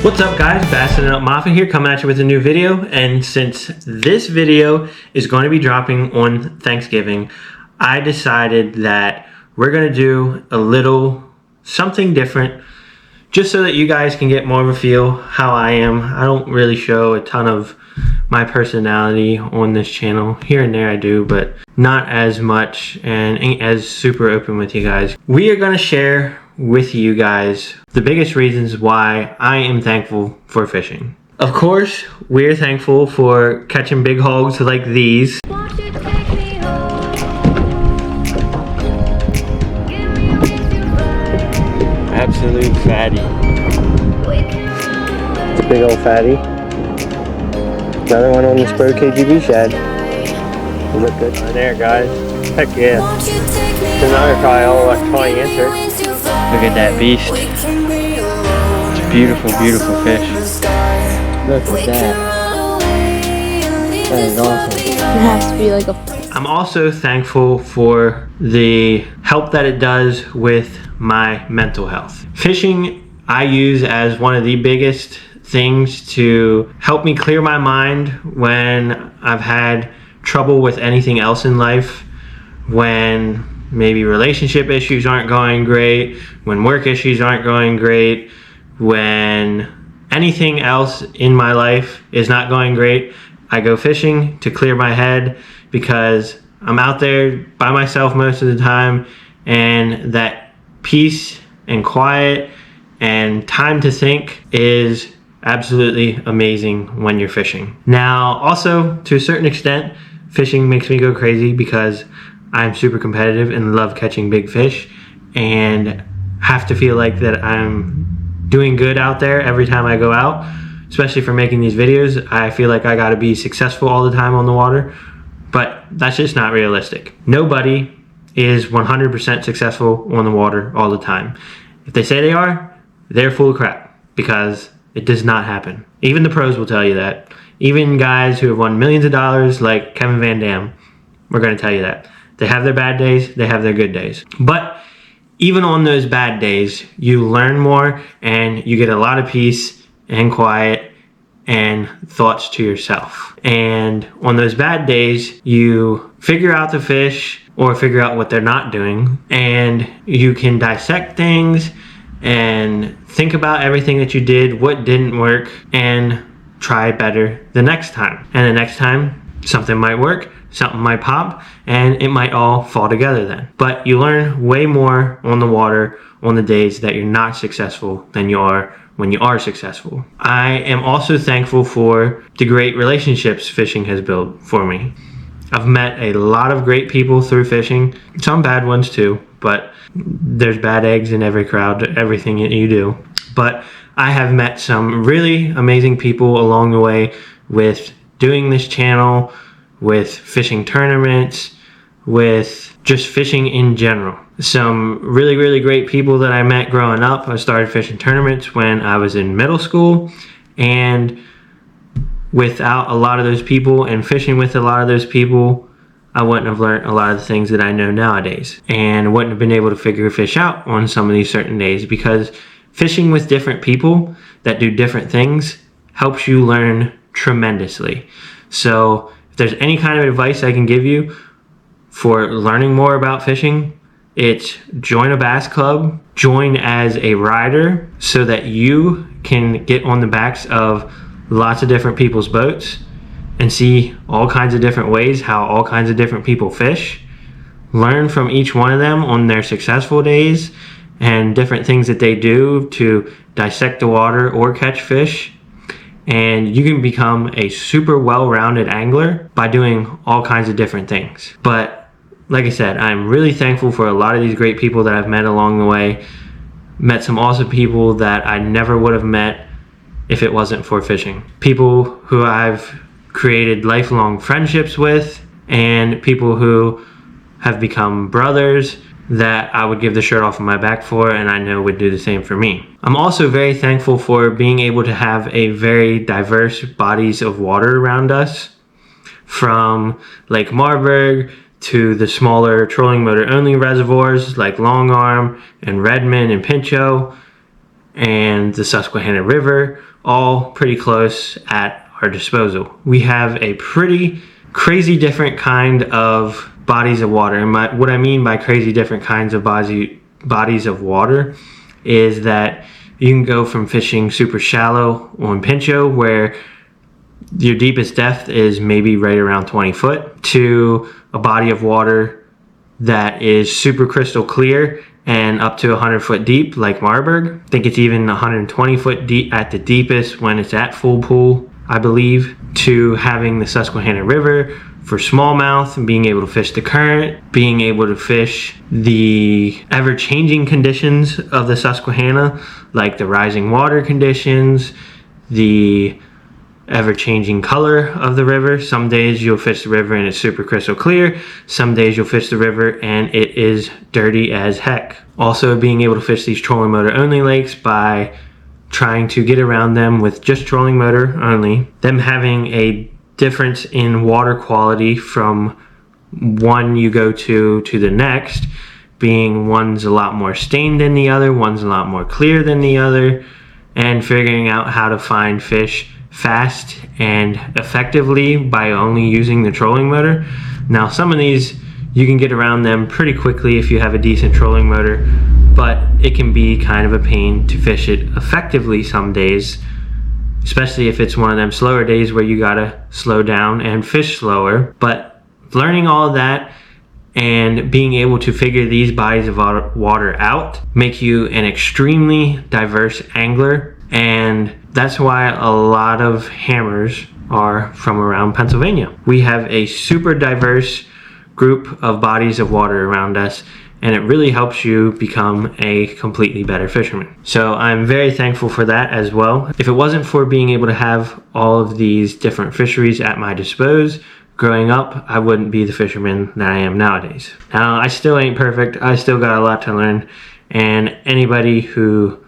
What's up guys, Bassin' Up Mafia here, coming at you with a new video. And since this video is going to be dropping on Thanksgiving, I decided that we're going to do a little something different just so that you guys can get more of a feel how I am. I don't really show a ton of my personality on this channel. Here and there I do, but not as much and ain't as super open with you guys. We are going to share with you guys the biggest reasons why I am thankful for fishing. Of course, we're thankful for catching big hogs like these. Absolute fatty. It's a big old fatty. Another one on this Pro KGB shad. You look good. Right there, guys. Heck yeah. It's another probably answer. Look at that beast. It's a beautiful, beautiful fish. Look at that. That is awesome. It has to be like a... I'm also thankful for the help that it does with my mental health. Fishing I use as one of the biggest things to help me clear my mind when I've had trouble with anything else in life, when maybe relationship issues aren't going great, when work issues aren't going great, when anything else in my life is not going great. I go fishing to clear my head because I'm out there by myself most of the time, and that peace and quiet and time to think is absolutely amazing when you're fishing. Now, also, to a certain extent, fishing makes me go crazy because I'm super competitive and love catching big fish and have to feel like that I'm doing good out there every time I go out, especially for making these videos. I feel like I gotta be successful all the time on the water, but that's just not realistic. Nobody is 100% successful on the water all the time. If they say they are, they're full of crap, because it does not happen. Even the pros will tell you that. Even guys who have won millions of dollars like Kevin Van Dam, we're gonna tell you that. They have their bad days, they have their good days. But even on those bad days, you learn more and you get a lot of peace and quiet and thoughts to yourself. And on those bad days, you figure out the fish or figure out what they're not doing, and you can dissect things and think about everything that you did, what didn't work, and try better the next time. And the next time, something might work, something might pop, and it might all fall together then. But you learn way more on the water on the days that you're not successful than you are when you are successful. I am also thankful for the great relationships fishing has built for me. I've met a lot of great people through fishing, some bad ones too, but there's bad eggs in every crowd, everything that you do. But I have met some really amazing people along the way with doing this channel, with fishing tournaments, with just fishing in general. Some really, really great people that I met growing up. I started fishing tournaments when I was in middle school, and without a lot of those people and fishing with a lot of those people, I wouldn't have learned a lot of the things that I know nowadays, and wouldn't have been able to figure fish out on some of these certain days, because fishing with different people that do different things helps you learn tremendously. So if there's any kind of advice I can give you for learning more about fishing, it's join a bass club, join as a rider so that you can get on the backs of lots of different people's boats and see all kinds of different ways how all kinds of different people fish. Learn from each one of them on their successful days and different things that they do to dissect the water or catch fish. And you can become a super well-rounded angler by doing all kinds of different things. But like I said, I'm really thankful for a lot of these great people that I've met along the way. Met some awesome people that I never would have met if it wasn't for fishing. People who I've created lifelong friendships with, and people who have become brothers that I would give the shirt off of my back for, and I know would do the same for me. I'm also very thankful for being able to have a very diverse bodies of water around us, from Lake Marburg to the smaller trolling motor only reservoirs like Long Arm and Redmond and Pinchot, and the Susquehanna River, all pretty close at our disposal. We have a pretty crazy different kind of bodies of water. And what I mean by crazy different kinds of bodies of water is that you can go from fishing super shallow on Pincho, where your deepest depth is maybe right around 20 foot, to a body of water that is super crystal clear and up to 100 foot deep, like Marburg. I think it's even 120 foot deep at the deepest when it's at full pool, I believe, to having the Susquehanna River for smallmouth and being able to fish the current, being able to fish the ever-changing conditions of the Susquehanna, like the rising water conditions, the ever-changing color of the river. Some days you'll fish the river and it's super crystal clear. Some days you'll fish the river and it is dirty as heck. Also, being able to fish these trolling motor only lakes by trying to get around them with just trolling motor only. Them having a difference in water quality from one you go to the next, being one's a lot more stained than the other, one's a lot more clear than the other, and figuring out how to find fish fast and effectively by only using the trolling motor. Now, some of these you can get around them pretty quickly if you have a decent trolling motor, but it can be kind of a pain to fish it effectively some days, especially if it's one of them slower days where you gotta slow down and fish slower. But learning all of that and being able to figure these bodies of water out make you an extremely diverse angler, and that's why a lot of hammers are from around Pennsylvania. We have a super diverse group of bodies of water around us, and it really helps you become a completely better fisherman. So I'm very thankful for that as well. If it wasn't for being able to have all of these different fisheries at my disposal growing up, I wouldn't be the fisherman that I am nowadays. Now, I still ain't perfect. I still got a lot to learn, and anybody who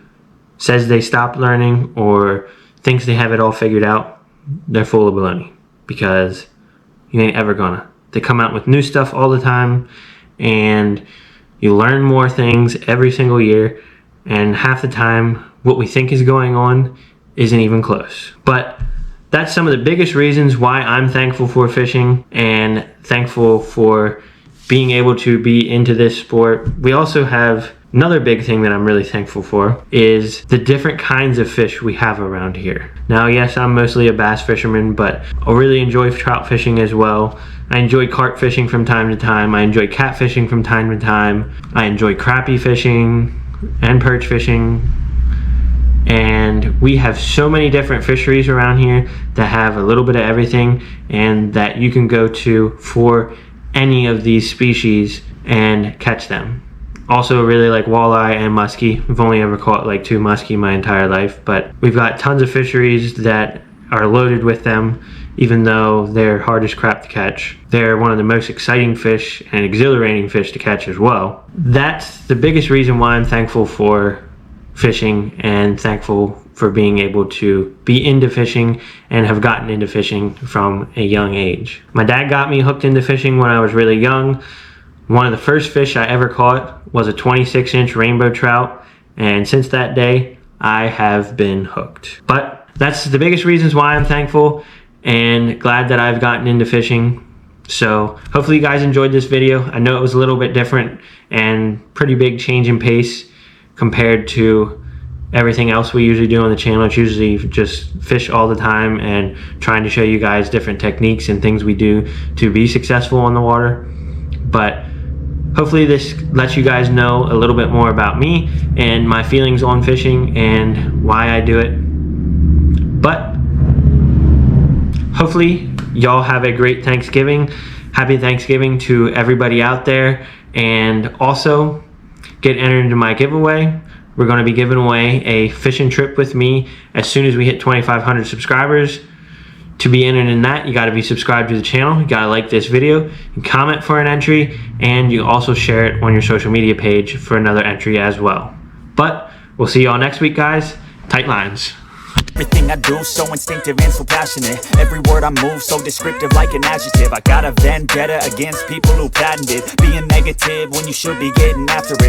says they stopped learning or thinks they have it all figured out, they're full of baloney, because you ain't ever gonna. They come out with new stuff all the time, and you learn more things every single year, and half the time what we think is going on isn't even close. But that's some of the biggest reasons why I'm thankful for fishing and thankful for being able to be into this sport. We also have another big thing that I'm really thankful for is the different kinds of fish we have around here. Now, yes, I'm mostly a bass fisherman, but I really enjoy trout fishing as well. I enjoy carp fishing from time to time. I enjoy catfishing from time to time. I enjoy crappie fishing and perch fishing. And we have so many different fisheries around here that have a little bit of everything, and that you can go to for any of these species and catch them. Also really like walleye and muskie. I've only ever caught like 2 muskie my entire life, but we've got tons of fisheries that are loaded with them, even though they're hard as crap to catch. They're one of the most exciting fish and exhilarating fish to catch as well. That's the biggest reason why I'm thankful for fishing and thankful for being able to be into fishing and have gotten into fishing from a young age. My dad got me hooked into fishing when I was really young. One of the first fish I ever caught was a 26-inch rainbow trout, and since that day I have been hooked. But that's the biggest reasons why I'm thankful and glad that I've gotten into fishing. So hopefully you guys enjoyed this video. I know it was a little bit different and pretty big change in pace compared to everything else we usually do on the channel. It's usually just fish all the time and trying to show you guys different techniques and things we do to be successful on the water. But hopefully this lets you guys know a little bit more about me and my feelings on fishing and why I do it. But hopefully y'all have a great Thanksgiving. Happy Thanksgiving to everybody out there, and also get entered into my giveaway. We're going to be giving away a fishing trip with me as soon as we hit 2,500 subscribers. To be entered in that, you got to be subscribed to the channel. You got to like this video and comment for an entry, and you also share it on your social media page for another entry as well. But we'll see y'all next week, guys. Tight lines. Everything I do so instinctive and so passionate. Every word I move so descriptive like an adjective. I got a vendetta against people who patented being negative when you should be getting after it.